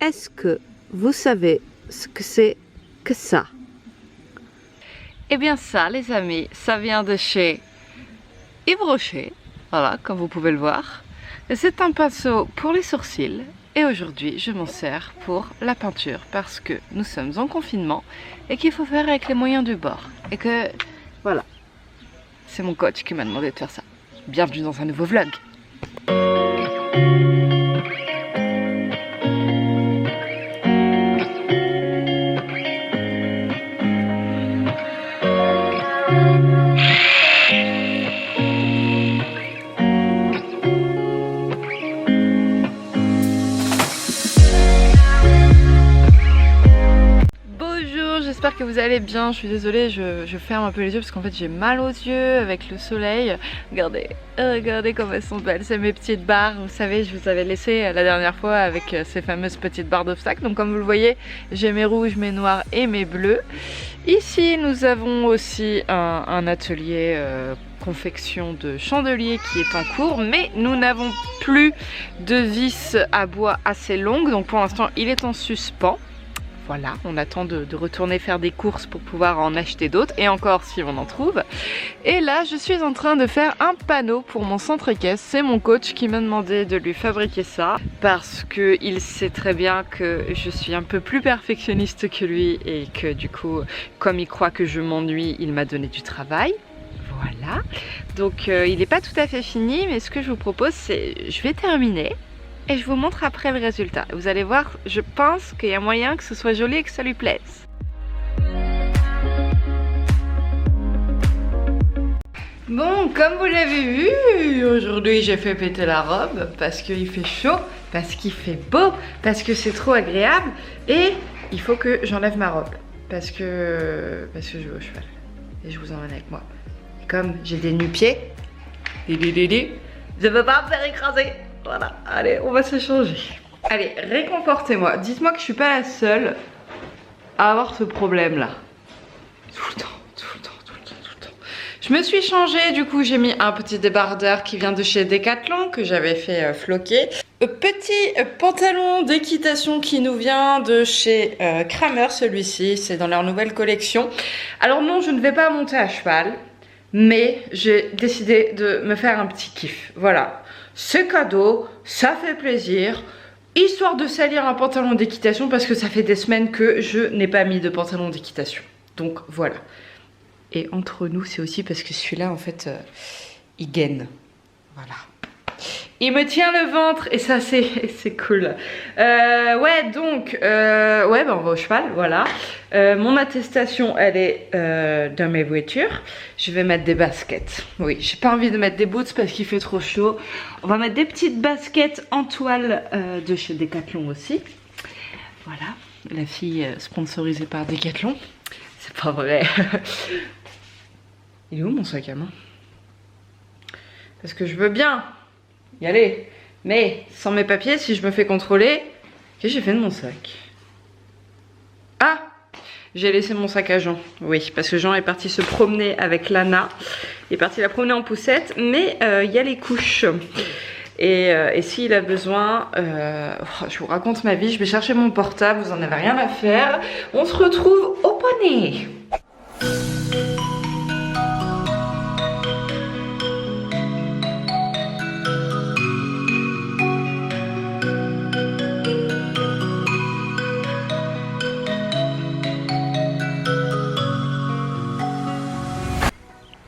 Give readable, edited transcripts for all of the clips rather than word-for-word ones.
Est-ce que vous savez ce que c'est que ça? Eh bien ça, les amis, ça vient de chez Yves Rocher, voilà, comme vous pouvez le voir. C'est un pinceau pour les sourcils et aujourd'hui je m'en sers pour la peinture parce que nous sommes en confinement et qu'il faut faire avec les moyens du bord. Et que, voilà, c'est mon coach qui m'a demandé de faire ça. Bienvenue dans un nouveau vlog. J'espère que vous allez bien, je suis désolée, je ferme un peu les yeux parce qu'en fait j'ai mal aux yeux avec le soleil. Regardez, regardez comme elles sont belles, c'est mes petites barres, vous savez je vous avais laissé la dernière fois avec ces fameuses petites barres d'obstacles. Donc comme vous le voyez, j'ai mes rouges, mes noirs et mes bleus. Ici nous avons aussi un atelier confection de chandeliers qui est en cours, mais nous n'avons plus de vis à bois assez longues, donc pour l'instant il est en suspens. Voilà, on attend de retourner faire des courses pour pouvoir en acheter d'autres, et encore si on en trouve. Et là, je suis en train de faire un panneau pour mon centre équestre. C'est mon coach qui m'a demandé de lui fabriquer ça, parce qu'il sait très bien que je suis un peu plus perfectionniste que lui, et que du coup, comme il croit que je m'ennuie, il m'a donné du travail. Voilà, donc il n'est pas tout à fait fini, mais ce que je vous propose, c'est je vais terminer. Et je vous montre après le résultat. Vous allez voir, je pense qu'il y a moyen que ce soit joli et que ça lui plaise. Bon, comme vous l'avez vu, aujourd'hui j'ai fait péter la robe parce qu'il fait chaud, parce qu'il fait beau, parce que c'est trop agréable. Et il faut que j'enlève ma robe parce que je vais au cheval. Et je vous emmène avec moi. Et comme j'ai des nu-pieds, je ne veux pas me faire écraser. Voilà, allez, on va se changer. Allez, réconfortez-moi. Dites-moi que je suis pas la seule à avoir ce problème-là. Tout le temps, tout le temps, tout le temps, tout le temps. Je me suis changée, du coup, j'ai mis un petit débardeur qui vient de chez Decathlon, que j'avais fait floquer. Petit pantalon d'équitation qui nous vient de chez Kramer, celui-ci. C'est dans leur nouvelle collection. Alors non, je ne vais pas monter à cheval, mais j'ai décidé de me faire un petit kiff. Voilà. C'est cadeau, ça fait plaisir, histoire de salir un pantalon d'équitation parce que ça fait des semaines que je n'ai pas mis de pantalon d'équitation. Donc voilà. Et entre nous, c'est aussi parce que celui-là, en fait, il gaine. Voilà. Il me tient le ventre et ça c'est cool. Ouais donc ouais bah on va au cheval, voilà. Mon attestation elle est dans mes voitures. Je vais mettre des baskets. Oui, j'ai pas envie de mettre des boots parce qu'il fait trop chaud. On va mettre des petites baskets en toile de chez Decathlon aussi. Voilà, la fille sponsorisée par Decathlon. C'est pas vrai. Il est où mon sac à main? Parce que je veux bien y aller, mais sans mes papiers, si je me fais contrôler, qu'est-ce que j'ai fait de mon sac? Ah, j'ai laissé mon sac à Jean. Oui, parce que Jean est parti se promener avec Lana. Il est parti la promener en poussette, mais il y a les couches. Et s'il a besoin, je vous raconte ma vie, je vais chercher mon portable, vous en avez rien à faire. On se retrouve au poney.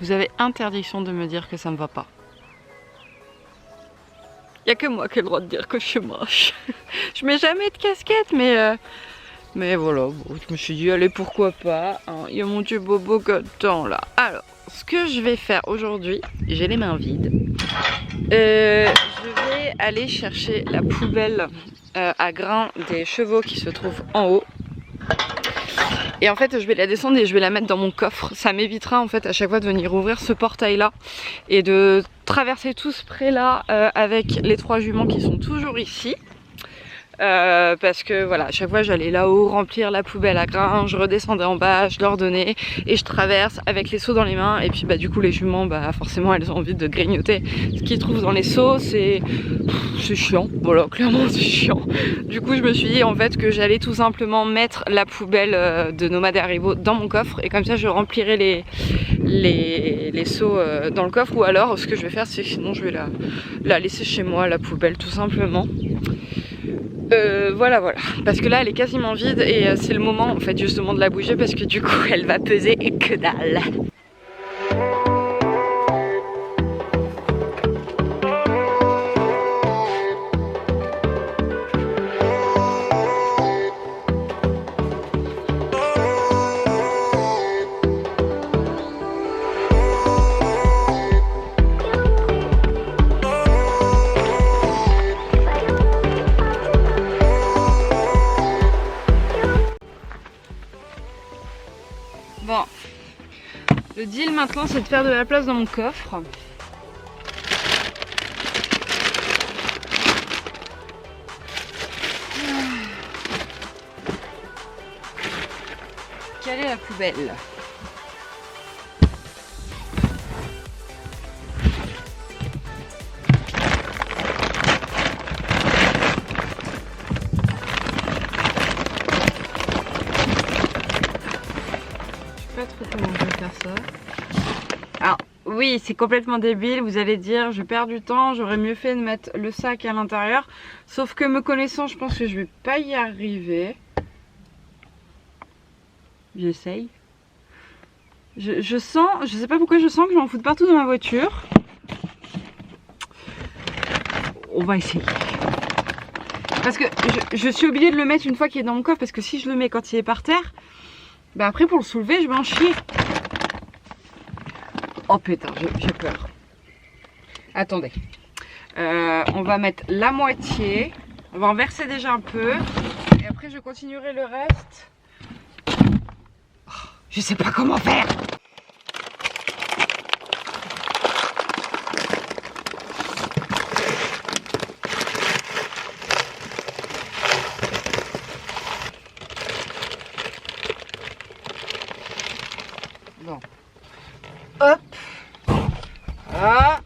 Vous avez interdiction de me dire que ça me va pas. Il n'y a que moi qui ai le droit de dire que je suis moche. Je mets jamais de casquette, mais voilà, bon, je me suis dit, allez, pourquoi pas. Hein, il y a mon petit bobo que temps là. Alors, ce que je vais faire aujourd'hui, j'ai les mains vides. Je vais aller chercher la poubelle à grains des chevaux qui se trouve en haut. Et en fait je vais la descendre et je vais la mettre dans mon coffre. Ça m'évitera en fait à chaque fois de venir ouvrir ce portail là et de traverser tout ce pré là avec les trois juments qui sont toujours ici. parce que voilà, à chaque fois j'allais là-haut remplir la poubelle à grains, je redescendais en bas, je leur donnais et je traverse avec les seaux dans les mains. Et puis bah du coup les juments, bah forcément elles ont envie de grignoter ce qu'ils trouvent dans les seaux. C'est chiant, voilà, clairement c'est chiant. Du coup je me suis dit en fait que j'allais tout simplement mettre la poubelle de Nomade et Haribo dans mon coffre, et comme ça je remplirai les seaux dans le coffre. Ou alors ce que je vais faire, c'est que sinon je vais la laisser chez moi, la poubelle, tout simplement. Voilà, parce que là elle est quasiment vide et c'est le moment en fait justement de la bouger, parce que du coup elle va peser que dalle. Bon, le deal maintenant c'est de faire de la place dans mon coffre. Quelle est la poubelle? Pas trop comment je vais faire ça. Alors oui, c'est complètement débile, vous allez dire je perds du temps, j'aurais mieux fait de mettre le sac à l'intérieur, sauf que me connaissant je pense que je vais pas y arriver. J'essaye. Je sens, je sais pas pourquoi je sens que je m'en fous de partout dans ma voiture. On va essayer. Parce que je suis obligée de le mettre une fois qu'il est dans mon coffre, parce que si je le mets quand il est par terre, bah après pour le soulever je vais en chier. Oh putain, j'ai peur. Attendez. On va mettre la moitié. On va en verser déjà un peu. Et après je continuerai le reste. Oh, je sais pas comment faire. Bon. Hop. Ah.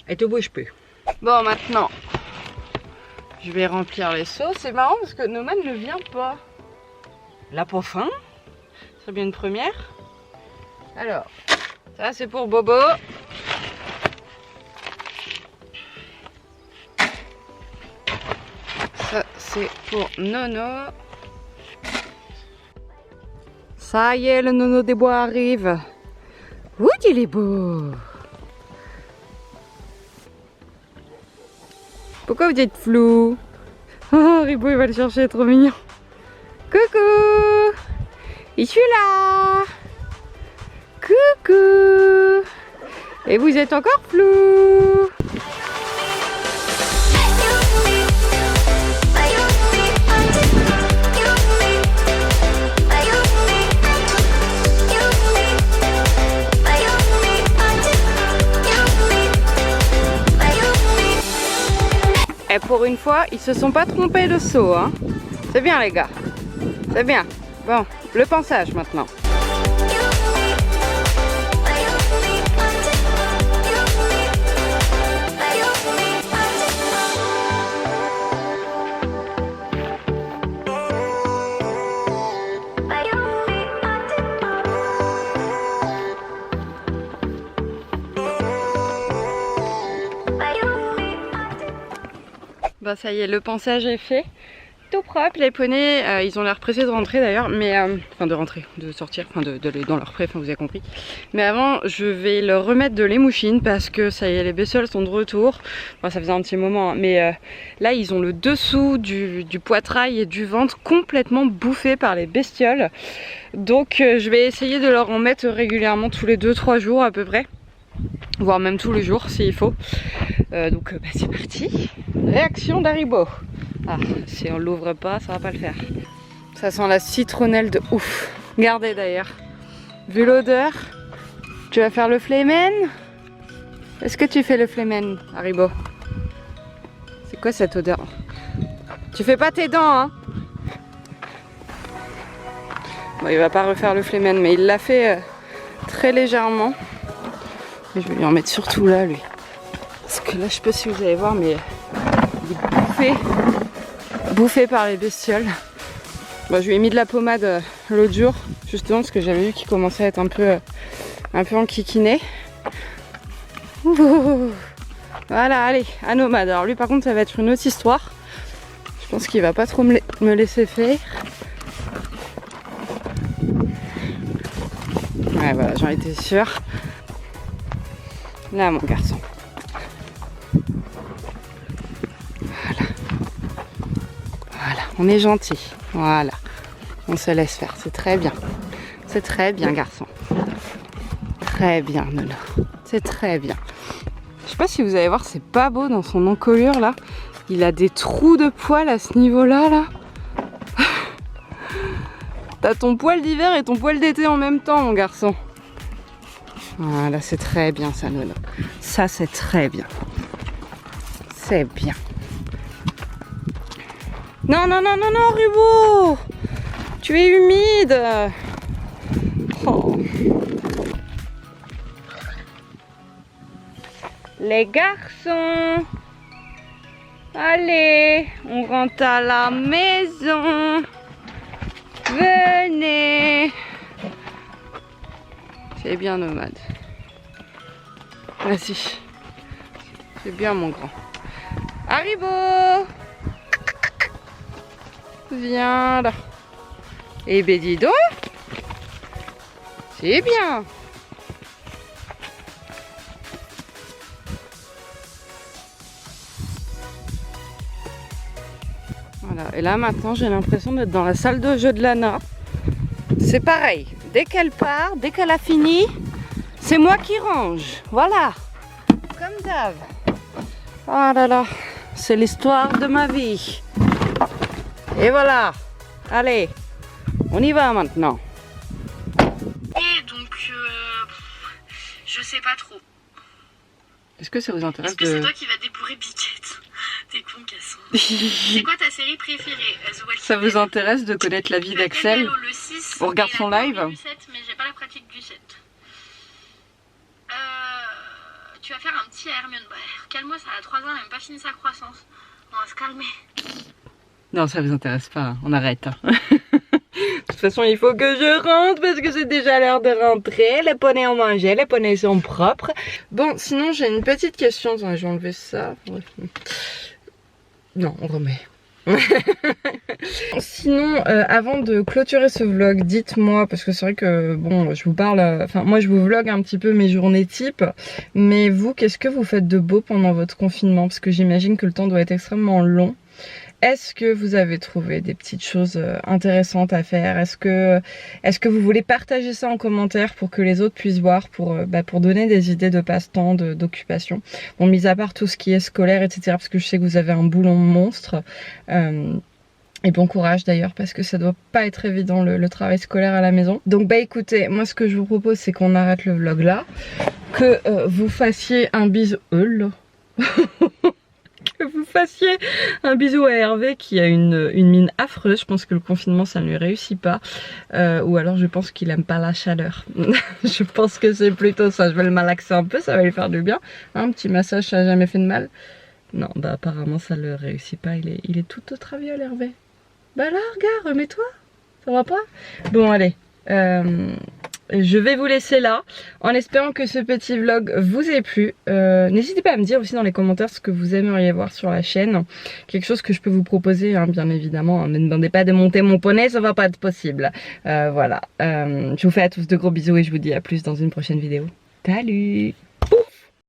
Elle te bouge plus. Bon, maintenant, je vais remplir les seaux. C'est marrant parce que Nomade ne vient pas. Là pour fin. C'est bien une première. Alors, ça c'est pour Bobo. Ça c'est pour Nono. Ça y est, le Nono des bois arrive. Ouh, il est beau. Pourquoi vous êtes flou? Oh, Haribo il va le chercher, trop mignon. Coucou! Je suis là! Coucou! Et vous êtes encore flou! Et pour une fois, ils se sont pas trompés de saut, hein. C'est bien les gars. C'est bien. Bon, le pansage maintenant. Bah ça y est, le pansage est fait. tout propre. Les poneys, ils ont l'air pressés de rentrer d'ailleurs, mais enfin de rentrer, de sortir, enfin d'aller dans leur pré, enfin vous avez compris. Mais avant, je vais leur remettre de l'émouchine parce que ça y est, les bestioles sont de retour. Enfin, ça faisait un petit moment, hein, mais là ils ont le dessous du poitrail et du ventre complètement bouffé par les bestioles. Donc je vais essayer de leur en mettre régulièrement tous les 2-3 jours à peu près, voire même tous les jours s'il faut. Donc bah, c'est parti. Réaction d'Haribo. Ah, si on l'ouvre pas, ça va pas le faire. Ça sent la citronnelle de ouf. Regardez d'ailleurs. Vu l'odeur, tu vas faire le flemen? Est-ce que tu fais le flemen, Haribo? C'est quoi cette odeur? Tu fais pas tes dents, hein? Bon, il va pas refaire le flemen, mais il l'a fait très légèrement. Et je vais lui en mettre surtout là, lui. Parce que là, je sais pas si vous allez voir, mais il est bouffé par les bestioles. Bon, je lui ai mis de la pommade l'autre jour, justement parce que j'avais vu qu'il commençait à être un peu enquiquiné. Ouh. Voilà, allez, à nomade. Alors lui, par contre, ça va être une autre histoire. Je pense qu'il va pas trop me laisser faire. Ouais, voilà, j'en étais sûre. Là, mon garçon. Voilà. Voilà, on est gentil. Voilà. On se laisse faire, c'est très bien. C'est très bien, garçon. Très bien, Nono. C'est très bien. Je sais pas si vous allez voir, c'est pas beau dans son encolure, là. Il a des trous de poils à ce niveau-là, là. T'as ton poil d'hiver et ton poil d'été en même temps, mon garçon. Voilà, c'est très bien ça, Nono. Ça, c'est très bien. C'est bien. Non, non, non, non, non, Haribo! Tu es humide! Oh. Les garçons! Allez, on rentre à la maison! Venez! C'est bien nomade. Vas-y. C'est bien mon grand. Haribo! Viens là. Eh ben dis donc. C'est bien. Voilà. Et là maintenant j'ai l'impression d'être dans la salle de jeu de Lana. C'est pareil. Dès qu'elle part, dès qu'elle a fini, c'est moi qui range. Voilà. Comme d'hab. Oh là là. C'est l'histoire de ma vie. Et voilà. Allez. On y va maintenant. Et donc, je sais pas trop. Est-ce que ça vous intéresse Est-ce que c'est toi qui vas débourrer Biquette? T'es con, Casson. C'est quoi ta série préférée? Ça vous intéresse de connaître la vie d'Axel? On regarde son live. Mais j'ai pas la pratique du 7. Tu vas faire un petit à Hermione. Calme-moi, ça a 3 ans, elle a même pas fini sa croissance. On va se calmer. Non, ça vous intéresse pas, on arrête. De toute façon, il faut que je rentre parce que c'est déjà l'heure de rentrer. Les poneys ont mangé, les poneys sont propres. Bon, sinon, j'ai une petite question. Attends, je vais enlever ça. Non, on remet. Sinon, avant de clôturer ce vlog, dites-moi, parce que c'est vrai que bon, je vous parle, enfin moi je vous vlog un petit peu mes journées type, mais vous, qu'est-ce que vous faites de beau pendant votre confinement? Parce que j'imagine que le temps doit être extrêmement long. Est-ce que vous avez trouvé des petites choses intéressantes à faire? Est-ce que vous voulez partager ça en commentaire pour que les autres puissent voir, pour donner des idées de passe-temps, d'occupation? Bon, mis à part tout ce qui est scolaire, etc. Parce que je sais que vous avez un boulot monstre. Et bon courage d'ailleurs, parce que ça doit pas être évident le travail scolaire à la maison. Donc bah écoutez, moi ce que je vous propose c'est qu'on arrête le vlog là. Que vous fassiez un bisou... que vous fassiez un bisou à Hervé qui a une mine affreuse. Je pense que le confinement ça ne lui réussit pas, ou alors je pense qu'il aime pas la chaleur. Je pense que c'est plutôt ça. Je vais le malaxer un peu, ça va lui faire du bien. Un petit massage, ça n'a jamais fait de mal. Non, bah apparemment ça le réussit pas, il est tout au traviole Hervé. Bah là regarde, remets-toi, ça va pas? Bon allez, je vais vous laisser là, en espérant que ce petit vlog vous ait plu. N'hésitez pas à me dire aussi dans les commentaires ce que vous aimeriez voir sur la chaîne. Quelque chose que je peux vous proposer, hein, bien évidemment. Ne me demandez pas de monter mon poney, ça va pas être possible. Voilà. Je vous fais à tous de gros bisous et je vous dis à plus dans une prochaine vidéo. Salut!